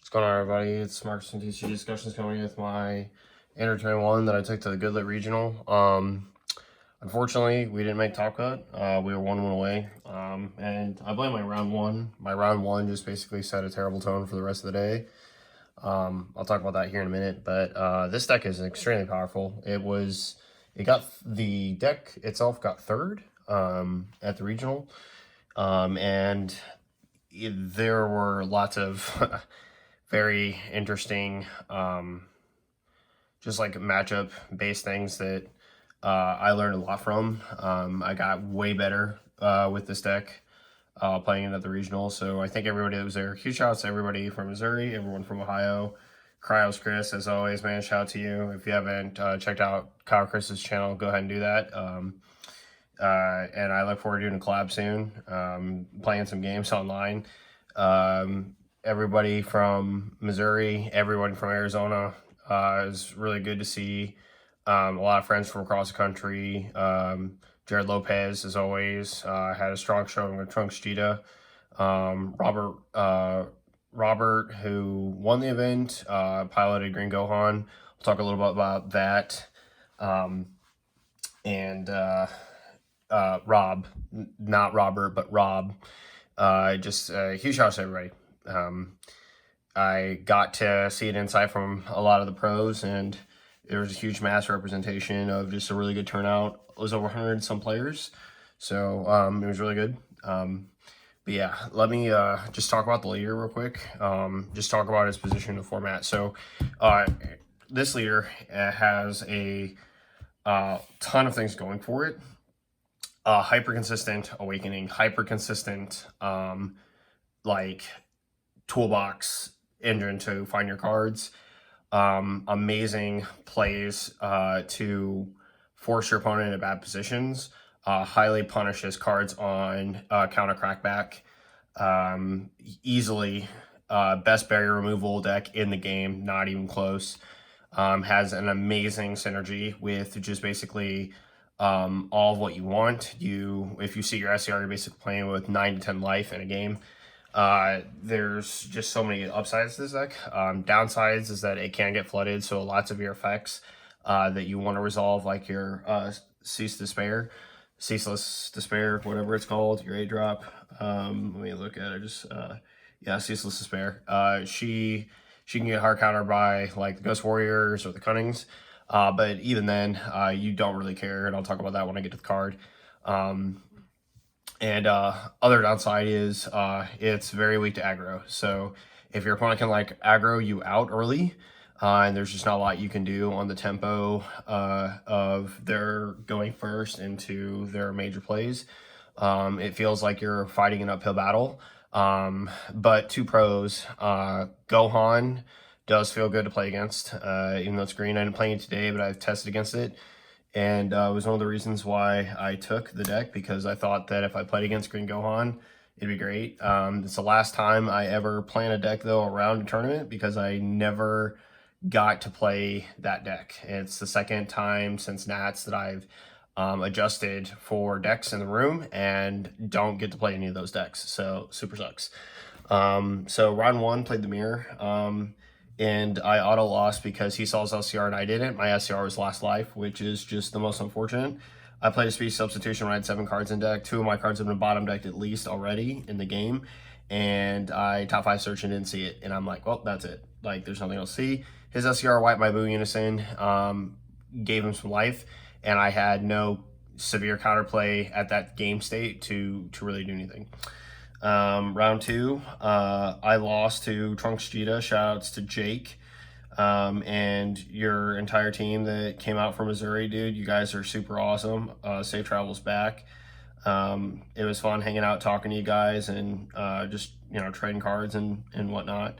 What's going on, everybody? It's Marcus from DC Discussions coming with my A21 that I took to the Goodlett Regional. Unfortunately, we didn't make top cut. We were 1 win away, and I blame my round one. My round one just basically set a terrible tone for the rest of the day. I'll talk about that here in a minute, but this deck is extremely powerful. The deck itself got third at the regional, and there were lots of very interesting just like matchup based things that I learned a lot from. I got way better with this deck playing it at the regional, so I think everybody that was there, huge shout out to everybody from Missouri, everyone from Ohio. Cryos Chris, as always, man, shout out to you. If you haven't checked out Kyle Chris's channel, go ahead and do that. And I look forward to doing a collab soon, playing some games online. Everybody from Missouri, everyone from Arizona, is really good to see. A lot of friends from across the country. Jared Lopez, as always, had a strong showing with Trunks Cheetah. Robert, who won the event, piloted Green Gohan. We'll talk a little bit about that. Rob, not Robert, but Rob. Just huge shout out to everybody. I got to see an insight from a lot of the pros, and there was a huge mass representation of just a really good turnout. It was over 100 some players, so it was really good. But yeah, let me just talk about the leader real quick. Just talk about his position in the format. So this leader has a ton of things going for it. Hyper consistent awakening, hyper consistent like toolbox engine to find your cards. Amazing plays to force your opponent into bad positions. Highly punishes cards on counter crackback. Easily best barrier removal deck in the game, not even close. Has an amazing synergy with just basically all of what you want. If you see your SCR, you're basically playing with 9 to 10 life in a game. There's just so many upsides to this deck. Downsides is that it can get flooded, so lots of your effects that you want to resolve, like your Ceaseless Despair, whatever it's called, your 8-drop. Let me look at it. Ceaseless Despair. She can get hard countered by like the Ghost Warriors or the Cunnings, but even then, you don't really care, and I'll talk about that when I get to the card. Other downside is it's very weak to aggro. So if your opponent can like aggro you out early, and there's just not a lot you can do on the tempo of their going first into their major plays, it feels like you're fighting an uphill battle. But two pros, Gohan does feel good to play against, even though it's green. I didn't play it today, but I've tested against it. And it was one of the reasons why I took the deck, because I thought that if I played against Green Gohan, it'd be great. It's the last time I ever plan a deck, though, around a tournament, because I never got to play that deck. It's the second time since Nats that I've adjusted for decks in the room and don't get to play any of those decks. So super sucks. So round one, played the mirror. And I auto lost because he saw his SCR and I didn't. My SCR was last life, which is just the most unfortunate. I played a speed substitution when I had 7 cards in deck. 2 of my cards have been bottom decked at least already in the game. And I top 5 search and didn't see it. And I'm like, well, that's it. Like, there's nothing else to see. His SCR wiped my Boo Unison, gave him some life. And I had no severe counterplay at that game state to really do anything. Round 2, I lost to Trunks Cheetah. Shoutouts to Jake and your entire team that came out from Missouri, dude. You guys are super awesome. Safe travels back. It was fun hanging out, talking to you guys, and just, trading cards and whatnot.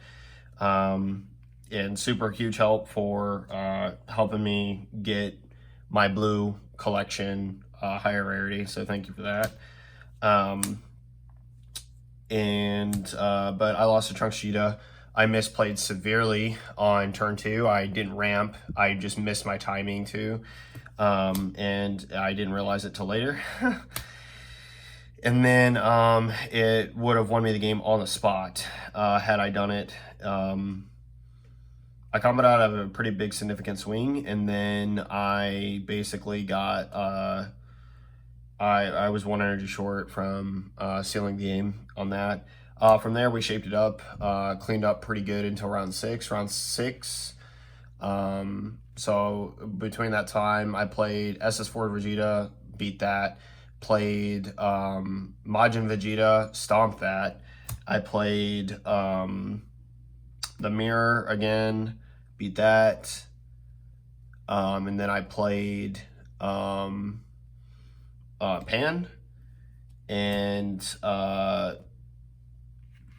And super huge help for helping me get my blue collection higher rarity, so thank you for that. But I lost to Trunks Cheetah. I misplayed severely on turn 2. I didn't ramp. I just missed my timing too. And I didn't realize it till later. And then it would have won me the game on the spot had I done it. I comboed out of a pretty big significant swing, and then I basically got I was one energy short from sealing the game on that. From there, we shaped it up, cleaned up pretty good until round six. Round six, so between that time, I played SS4 Vegeta, beat that. Played Majin Vegeta, stomped that. I played the Mirror again, beat that. And then I played Pan, and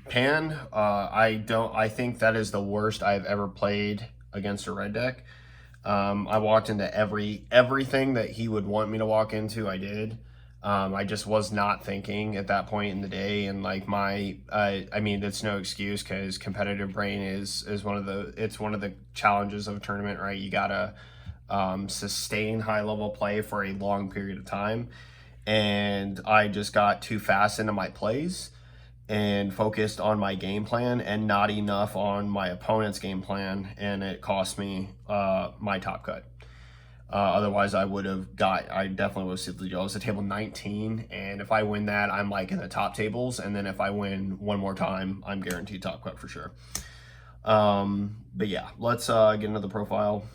Pan, I think that is the worst I've ever played against a red deck. I walked into everything that he would want me to walk into, I did. I just was not thinking at that point in the day, and like I mean, it's no excuse because competitive brain is one of the challenges of a tournament, right? You gotta sustain high level play for a long period of time, and I just got too fast into my plays and focused on my game plan and not enough on my opponent's game plan, and it cost me my top cut. Otherwise, I definitely would have sealed the deal. It's a table 19, and if I win that, I'm like in the top tables, and then if I win one more time, I'm guaranteed top cut for sure. But yeah, let's get into the profile,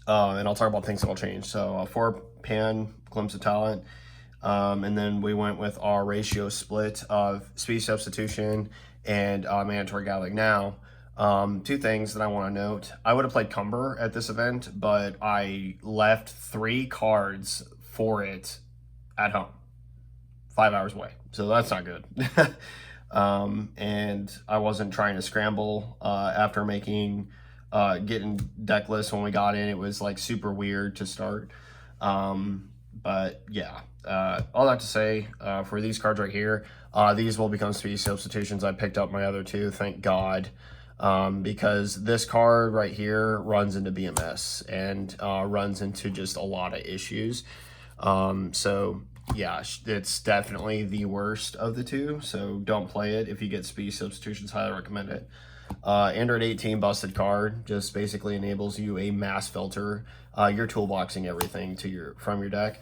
and I'll talk about things that will change. So 4 Pan, Glimpse of Talent, and then we went with our ratio split of speed substitution and mandatory gathering. Now, two things that I want to note. I would have played Cumber at this event, but I left 3 cards for it at home, 5 hours away. So that's not good. And I wasn't trying to scramble after getting deck lists when we got in. It was like super weird to start. But yeah, all that to say, for these cards right here, these will become speed substitutions. I picked up my other 2, thank God. Because this card right here runs into BMS and runs into just a lot of issues. So yeah, it's definitely the worst of the 2, so don't play it. If you get speed substitutions, highly recommend it. Android 18 busted card just basically enables you a mass filter. You're toolboxing everything from your deck.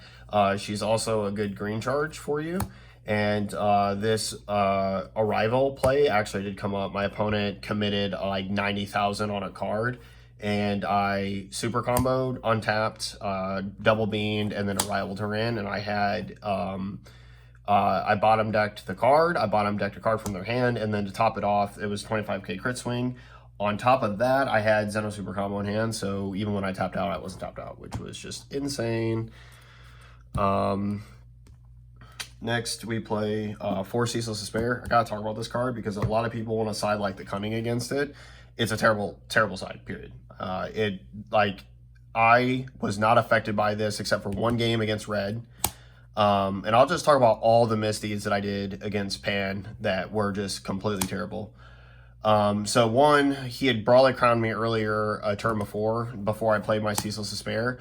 She's also a good green charge for you. And this arrival play actually did come up. My opponent committed like 90,000 on a card, and I super comboed, untapped, double beamed, and then arrival to in. And I had I bottom decked the card. I bottom decked a card from their hand, and then to top it off, it was 25k crit swing. On top of that, I had Zeno super combo in hand, so even when I tapped out, I wasn't tapped out, which was just insane. Next, we play 4 Ceaseless Despair. I gotta talk about this card because a lot of people want to side like the Cunning against it. It's a terrible, terrible side, period. I was not affected by this except for one game against Red. And I'll just talk about all the misdeeds that I did against Pan that were just completely terrible. So one, he had Brawly Crowned me earlier a turn before I played my Ceaseless Despair.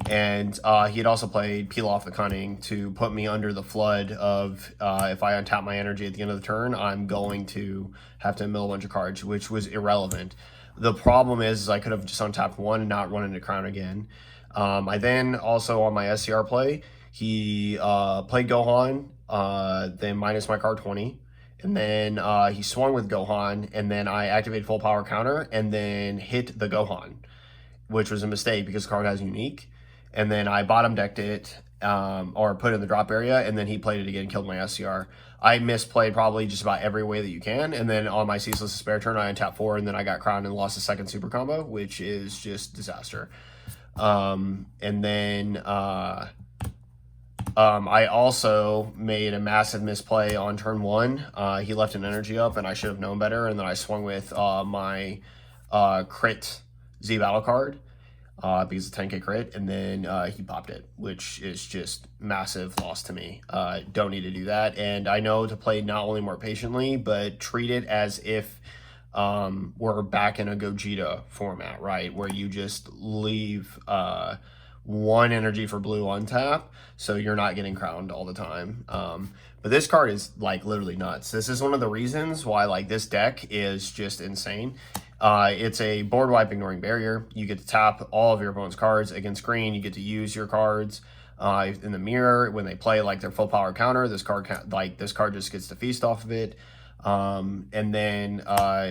And he had also played Peel Off the Cunning to put me under the flood of if I untap my energy at the end of the turn, I'm going to have to mill a bunch of cards, which was irrelevant. The problem is I could have just untapped one and not run into Crown again. I then also on my SCR play, he played Gohan, then minus my card 20. And then he swung with Gohan, and then I activated full power counter and then hit the Gohan, which was a mistake because the card has unique. And then I bottom decked it or put it in the drop area, and then he played it again and killed my SCR. I misplayed probably just about every way that you can, and then on my Ceaseless Despair turn, I untapped 4, and then I got crowned and lost a second super combo, which is just disaster. And then I also made a massive misplay on turn 1. He left an energy up, and I should have known better, and then I swung with my crit Z battle card. Because it's 10k crit, and then he popped it, which is just massive loss to me. Don't need to do that, and I know to play not only more patiently, but treat it as if we're back in a Gogeta format, right? Where you just leave 1 energy for blue on tap, so you're not getting crowned all the time. But this card is like literally nuts. This is one of the reasons why like this deck is just insane. It's a board wipe ignoring barrier. You get to tap all of your opponent's cards against green. You get to use your cards in the mirror when they play like their full power counter. This card just gets to feast off of it. And then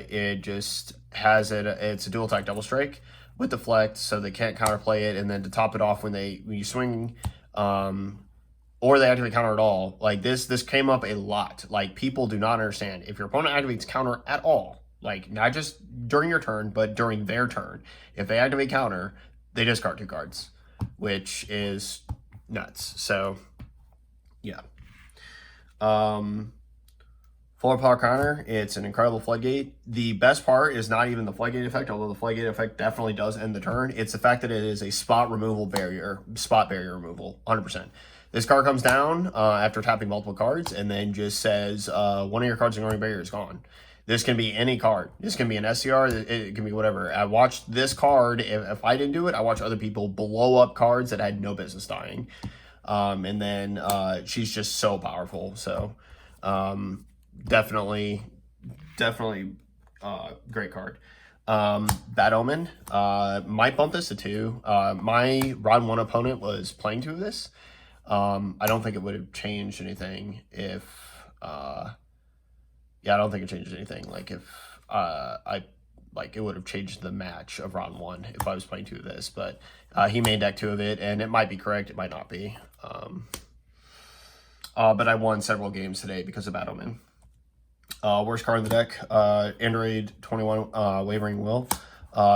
it just has it's a dual attack double strike with deflect, so they can't counterplay it. And then to top it off, when you swing, or they activate counter at all, like this came up a lot. Like, people do not understand, if your opponent activates counter at all, like not just during your turn, but during their turn, if they activate counter, they discard 2 cards, which is nuts. So yeah. Full power counter, it's an incredible floodgate. The best part is not even the floodgate effect, although the floodgate effect definitely does end the turn. It's the fact that it is a spot barrier removal, 100%. This card comes down after tapping multiple cards, and then just says one of your cards ignoring barrier is gone. This can be any card. This can be an SCR. It can be whatever. I watched this card. If I didn't do it, I watched other people blow up cards that had no business dying. And then she's just so powerful. So definitely great card. Bad Omen might bump this to 2. My round 1 opponent was playing 2 of this. I don't think it would have changed anything if I don't think it changed anything. Like, if it would have changed the match of round 1 if I was playing 2 of this. But he main deck 2 of it, and it might be correct, it might not be. But I won several games today because of Bad Omen. Worst card in the deck, A21 Wavering Will.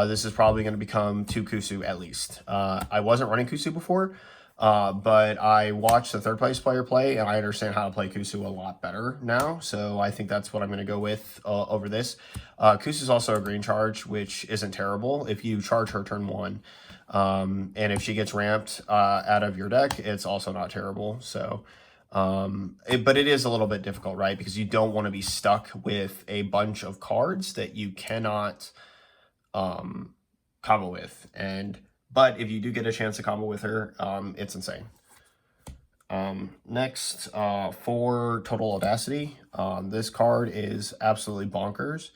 This is probably going to become 2 Kusu at least. I wasn't running Kusu before, but I watched the third place player play, and I understand how to play Kusu a lot better now. So I think that's what I'm going to go with over this. Kusu is also a green charge, which isn't terrible if you charge her turn 1. And if she gets ramped out of your deck, it's also not terrible. So but it is a little bit difficult, right? Because you don't want to be stuck with a bunch of cards that you cannot combo with. But if you do get a chance to combo with her, it's insane. Next, for Total Audacity, this card is absolutely bonkers.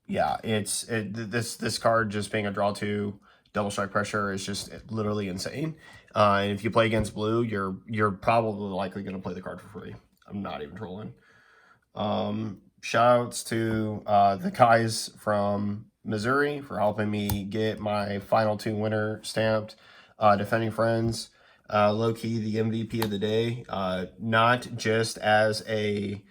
Yeah, this card just being a draw 2 double strike pressure is just literally insane. And if you play against blue, you're probably likely going to play the card for free. I'm not even trolling. Shoutouts to the guys from Missouri for helping me get my final 2 winner stamped. Defending Friends, low-key the MVP of the day. Not just as a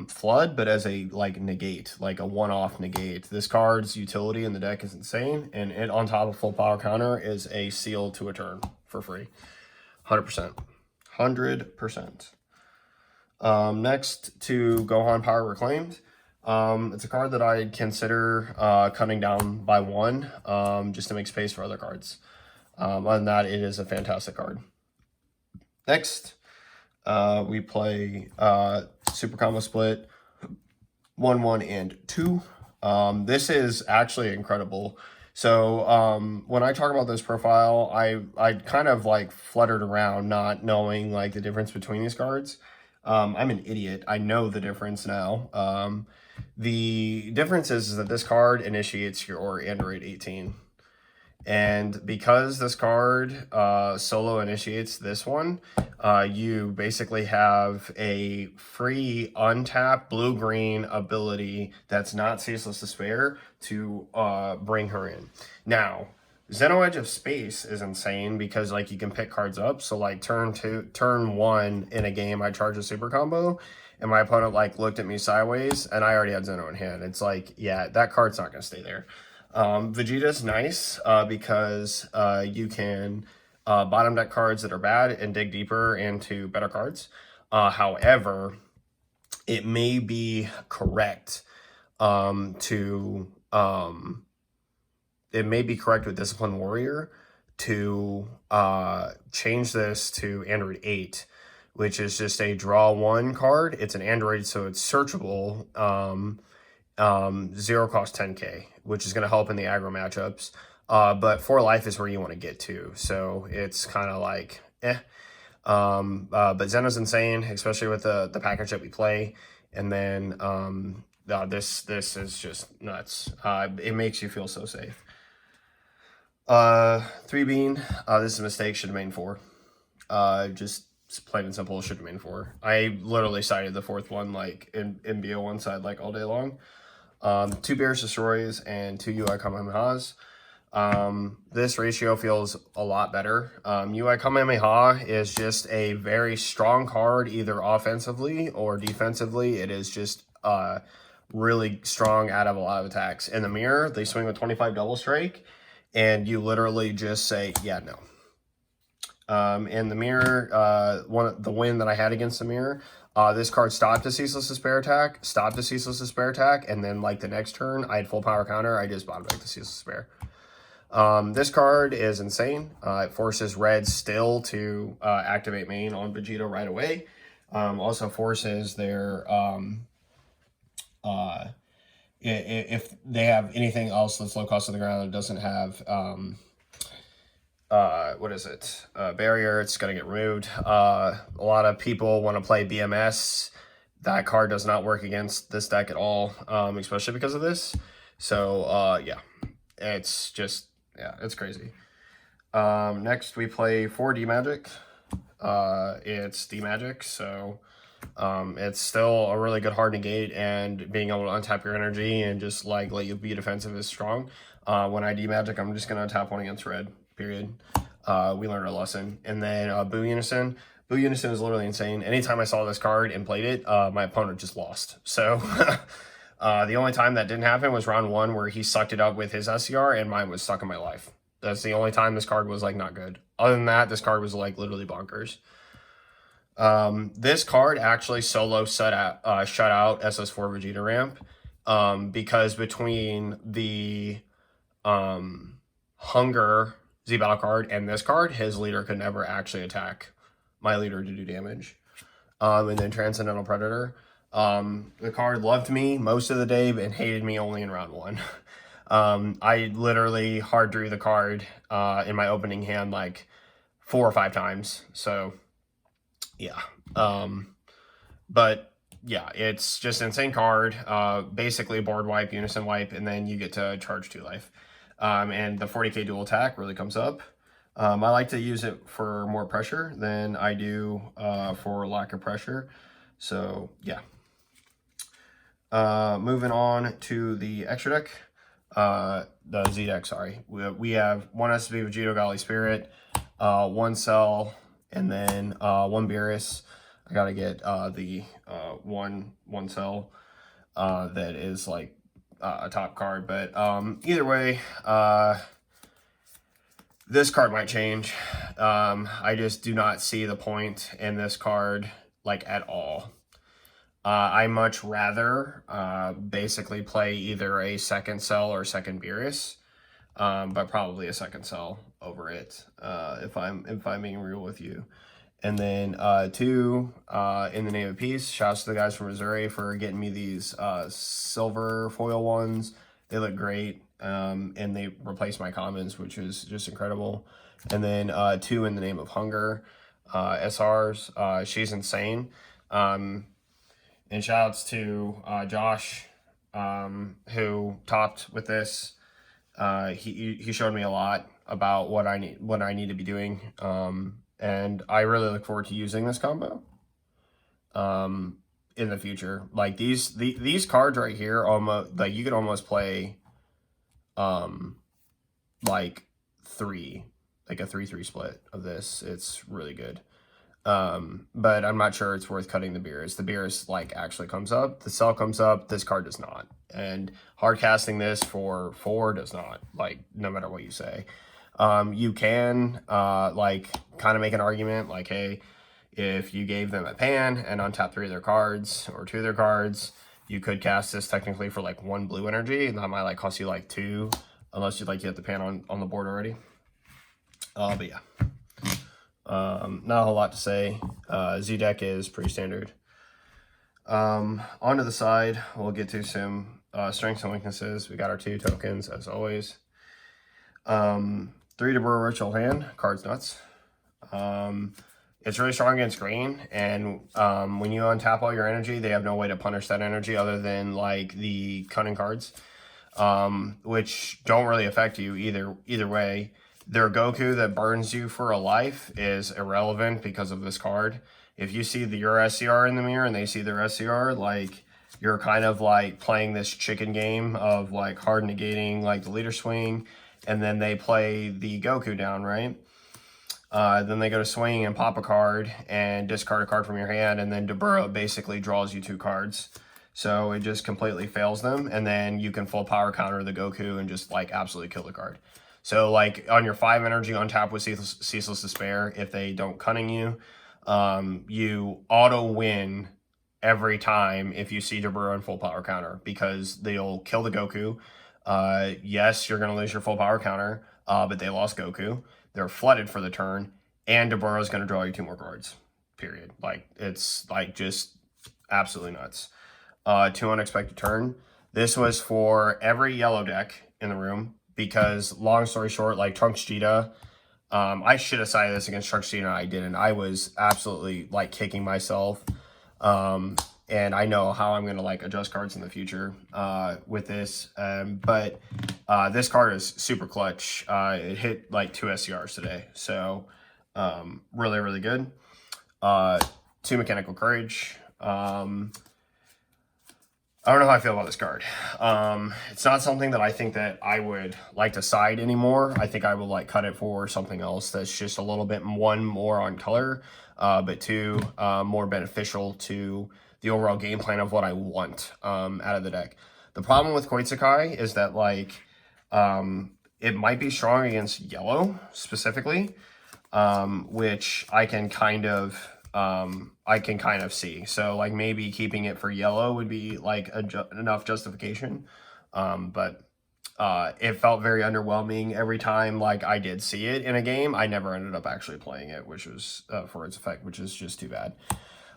flood, but as a negate, like a one-off negate. This card's utility in the deck is insane, and it on top of full power counter is a seal to a turn for free. 100%. Next, to Gohan Power Reclaimed. It's a card that I'd consider cutting down by 1 just to make space for other cards. Other than that, it is a fantastic card. Next, we play Super Combo Split 1, 1, and 2. This is actually incredible. So when I talk about this profile, I kind of fluttered around not knowing the difference between these cards. I'm an idiot. I know the difference now. The difference is that this card initiates your Android 18. And because this card solo initiates this one, you basically have a free untapped blue-green ability that's not Ceaseless Despair to bring her in. Now, Xeno Edge of Space is insane because you can pick cards up. So turn 1 in a game, I charge a super combo, and my opponent looked at me sideways, and I already had Xeno in hand. It's yeah, that card's not gonna stay there. Vegeta's nice because you can bottom deck cards that are bad and dig deeper into better cards. However, it may be correct with Discipline Warrior to change this to Android 8, which is just a draw 1 card. It's an Android, so it's searchable. 0 cost 10k, which is going to help in the aggro matchups. but 4 life is where you want to get to. So it's kind of like, eh. But Zeno's insane, especially with the package that we play. And then this is just nuts. It makes you feel so safe. 3 bean. This is a mistake. Should have made 4. Just plain and simple, should have made 4. I literally cited the 4th one like in BO1 side like all day long. 2 Bears Destroys and 2 UI Kamehamehas. This ratio feels a lot better. UI Kamehameha is just a very strong card, either offensively or defensively. It is just really strong out of a lot of attacks. In the mirror, they swing with 25 double strike, and you literally just say, yeah, no. In the mirror, the win that I had against the mirror, this card stopped a Ceaseless Despair attack, stopped a Ceaseless Despair attack, and then like the next turn, I had full power counter, I just bottom back the Ceaseless Despair. This card is insane. It forces red still to activate main on Vegeta right away. Also forces their if they have anything else that's low cost on the ground that doesn't have what is it? Barrier, it's gonna get removed. A lot of people want to play BMS. That card does not work against this deck at all, especially because of this. So yeah, it's just, yeah, it's crazy. Next we play 4 D-Magic. It's D-Magic, so it's still a really good hard negate, and being able to untap your energy and just like let you be defensive is strong. When I D-Magic, I'm just gonna tap 1 against red, period. We learned our lesson. And then Boo Unison. Boo Unison is literally insane. Anytime I saw this card and played it, my opponent just lost. So the only time that didn't happen was round 1, where he sucked it up with his SCR and mine was stuck in my life. That's the only time this card was like not good. Other than that, this card was like literally bonkers. This card actually solo shut out SS4 Vegeta ramp, because between the Hunger Z Battle card and this card, his leader could never actually attack my leader to do damage. And then Transcendental Predator. The card loved me most of the day and hated me only in round 1. I literally hard drew the card in my opening hand like 4 or 5 times. So yeah. But yeah, it's just an insane card. Basically board wipe, unison wipe, and then you get to charge 2 life. And the 40k dual attack really comes up. I like to use it for more pressure than I do for lack of pressure. So yeah. Moving on to the extra deck. The Z deck, sorry. We have 1 SB Vegito Golly Spirit, 1 Cell, and then 1 Beerus. I gotta get the one Cell that is like a top card, but either way, this card might change. I just do not see the point in this card like at all. I much rather basically play either a 2nd Cell or 2nd Beerus, but probably a 2nd Cell over it, if I'm being real with you. And then 2 in the name of peace. Shouts to the guys from Missouri for getting me these silver foil ones. They look great, and they replaced my commons, which is just incredible. And then 2 in the name of hunger. SRs. She's insane. And shouts to Josh, who topped with this. He showed me a lot about what I need to be doing. And I really look forward to using this combo in the future. Like these cards right here, almost like you could almost play like a 3-3 split of this. It's really good. But I'm not sure it's worth cutting the Beerus. The Beerus like actually comes up, the Cell comes up, this card does not. And hard casting this for 4 does not, like no matter what you say. You can like kind of make an argument like, hey, if you gave them a pan and untap 3 of their cards or 2 of their cards, you could cast this technically for like 1 blue energy, and that might like cost you like 2, unless you get the pan on the board already. But yeah, not a whole lot to say. Z deck is pretty standard. Onto the side, we'll get to some strengths and weaknesses. We got our 2 tokens as always. 3 Deborah Ritual hand, cards nuts. It's really strong against green, and when you untap all your energy, they have no way to punish that energy other than like the cunning cards, which don't really affect you either way. Their Goku that burns you for a life is irrelevant because of this card. If you see your SCR in the mirror and they see their SCR, like you're kind of like playing this chicken game of like hard negating like the leader swing, and then they play the Goku down, right? Then they go to swing and pop a card and discard a card from your hand, and then Dabura basically draws you 2 cards. So it just completely fails them, and then you can full power counter the Goku and just like absolutely kill the card. So like on your 5 energy on tap with Ceaseless Despair, if they don't cunning you, you auto win every time if you see Dabura and full power counter, because they'll kill the Goku. Yes, you're going to lose your full power counter, but they lost Goku. They're flooded for the turn, and Dabura's going to draw you 2 more cards, period. Like, it's like just absolutely nuts. 2 unexpected turn. This was for every yellow deck in the room, because long story short, like Trunks Cheetah, I should have sided this against Trunks Cheetah, and I didn't. I was absolutely like kicking myself. And I know how I'm going to like adjust cards in the future with this. But this card is super clutch. It hit like 2 SCRs today. So really, really good. 2 Mechanical Courage. I don't know how I feel about this card. It's not something that I think that I would like to side anymore. I think I would like cut it for something else that's just a little bit, 1, more on color, but 2, more beneficial to the overall game plan of what I want out of the deck. The problem with Koitsukai is that like it might be strong against yellow specifically, which I can kind of see. So like maybe keeping it for yellow would be like enough justification. But it felt very underwhelming every time like I did see it in a game. I never ended up actually playing it, which was for its effect, which is just too bad.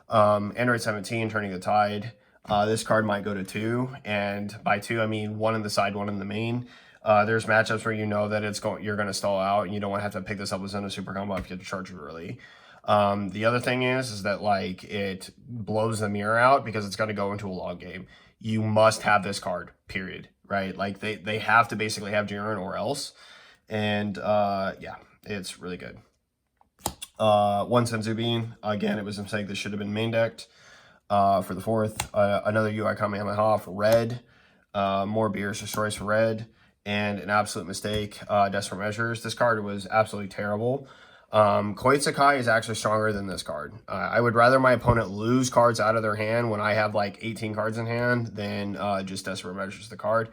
Android 17, Turning the Tide. This card might go to 2, and by 2 I mean 1 in the side, 1 in the main. There's matchups where you know that you're going to stall out, and you don't want to have to pick this up with a super combo if you have to charge it early. The other thing is that like it blows the mirror out because it's going to go into a long game. You must have this card, period, right? Like they have to basically have Jiren or else. And yeah, it's really good. 1 Senzu Bean. Again, it was a mistake that should have been main decked for the 4th. Another UI Kamehameha for red. More Beerus Destroys for red. And an absolute mistake, Desperate Measures. This card was absolutely terrible. Koitsukai is actually stronger than this card. I would rather my opponent lose cards out of their hand when I have like 18 cards in hand than just Desperate Measures the card.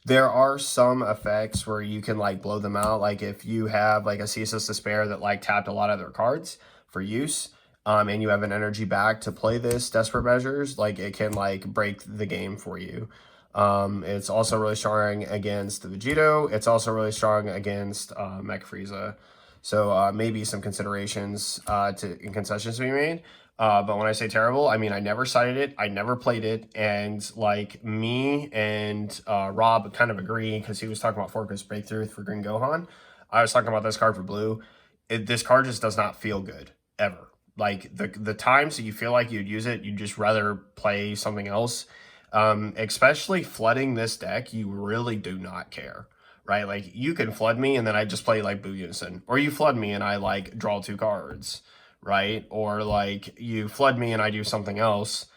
There are some effects where you can like blow them out. Like if you have like a Ceaseless Despair that like tapped a lot of their cards for use, and you have an energy back to play this Desperate Measures, like it can like break the game for you. It's also really strong against the Vegito. It's also really strong against Mech Frieza. So maybe some considerations and concessions to be made. But when I say terrible, I mean I never cited it, I never played it, and like me and Rob kind of agree because he was talking about Focus Breakthrough for Green Gohan. I was talking about this card for blue. This card just does not feel good ever. Like the times that you feel like you'd use it, you'd just rather play something else. Especially flooding this deck, you really do not care. Right, like you can flood me and then I just play like Boo Unison, or you flood me and I like draw 2 cards, right? Or like you flood me and I do something else,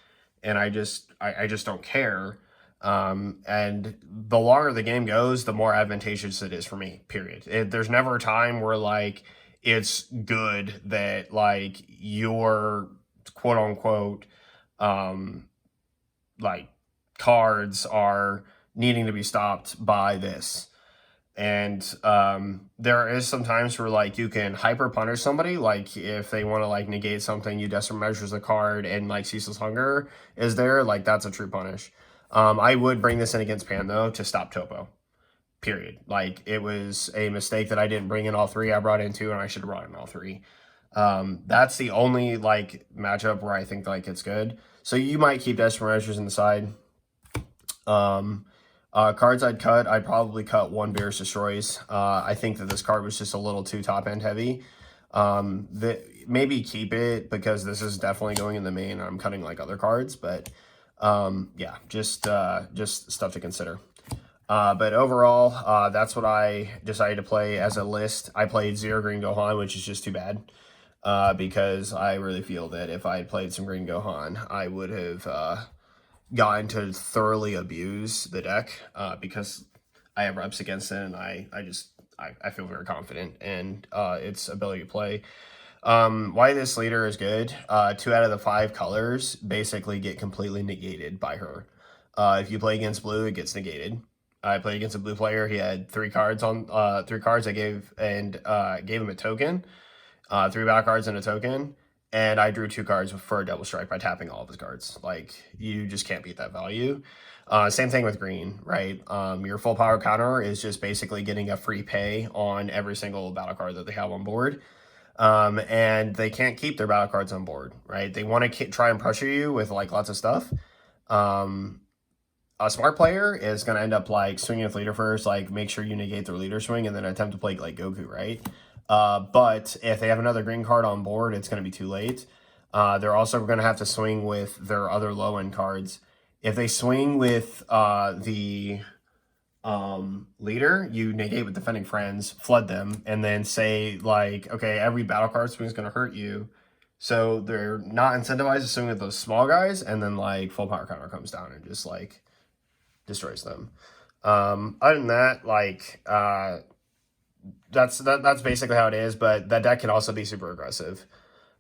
and I just don't care. And the longer the game goes, the more advantageous it is for me. Period. There's never a time where like it's good that like your quote unquote like cards are needing to be stopped by this. And there is some times where like you can hyper punish somebody, like if they want to like negate something, you Desperate Measures a card, and like Ceaseless Hunger is there, like that's a true punish. I would bring this in against Pan though to stop Topo. Period. Like it was a mistake that I didn't bring in all 3. I brought in 2, and I should have brought in all 3. That's the only like matchup where I think like it's good. So you might keep Desperate Measures in the side. Cards I'd cut, I'd probably cut one Beerus Destroys. I think that this card was just a little too top end heavy. Maybe keep it because this is definitely going in the main. I'm cutting like other cards, but yeah, just stuff to consider. But overall, that's what I decided to play as a list. I played 0 Green Gohan, which is just too bad. Because I really feel that if I had played some Green Gohan, I would have gotten to thoroughly abuse the deck because I have reps against it, and I feel very confident in its ability to play. Why this leader is good, 2 out of the 5 colors basically get completely negated by her. If you play against blue, it gets negated. I played against a blue player. He had 3 cards on 3 cards. I gave him a token, 3 battle cards and a token, and I drew 2 cards for a double strike by tapping all of his cards. Like, you just can't beat that value. Same thing with green, right? Your full power counter is just basically getting a free pay on every single battle card that they have on board. And they can't keep their battle cards on board, right? They want to try and pressure you with like lots of stuff. A smart player is going to end up like swinging with leader first, like make sure you negate their leader swing and then attempt to play like Goku, right? But if they have another green card on board, it's going to be too late. They're also going to have to swing with their other low-end cards. If they swing with the leader, you negate with defending friends, flood them, and then say like, okay, every battle card swing is going to hurt you. So they're not incentivized to swing with those small guys, and then like full power counter comes down and just like destroys them. Other than that, like that's basically how it is, but that deck can also be super aggressive.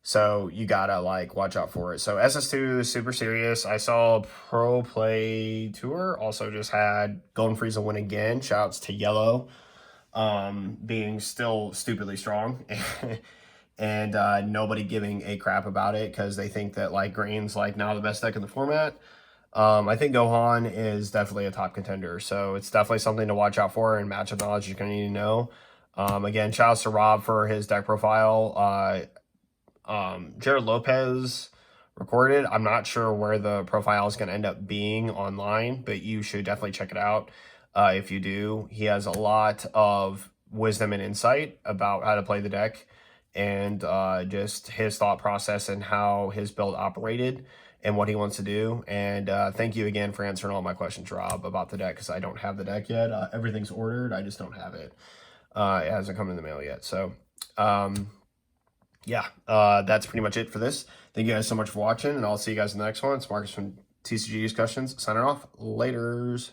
So you gotta like watch out for it. So SS2 is super serious. I saw Pro Play Tour also just had Golden Frieza win again. Shouts to Yellow being still stupidly strong and nobody giving a crap about it because they think that like Green's like now the best deck in the format. I think Gohan is definitely a top contender, so it's definitely something to watch out for, and matchup knowledge you're going to need to know. Again, shout out to Rob for his deck profile. Jared Lopez recorded. I'm not sure where the profile is going to end up being online, but you should definitely check it out if you do. He has a lot of wisdom and insight about how to play the deck and just his thought process and how his build operated and what he wants to do. And thank you again for answering all my questions, Rob, about the deck, because I don't have the deck yet. Everything's ordered. I just don't have it. It hasn't come in the mail yet. So, yeah, that's pretty much it for this. Thank you guys so much for watching, and I'll see you guys in the next one. It's Marcus from TCG Discussions, signing off. Laters.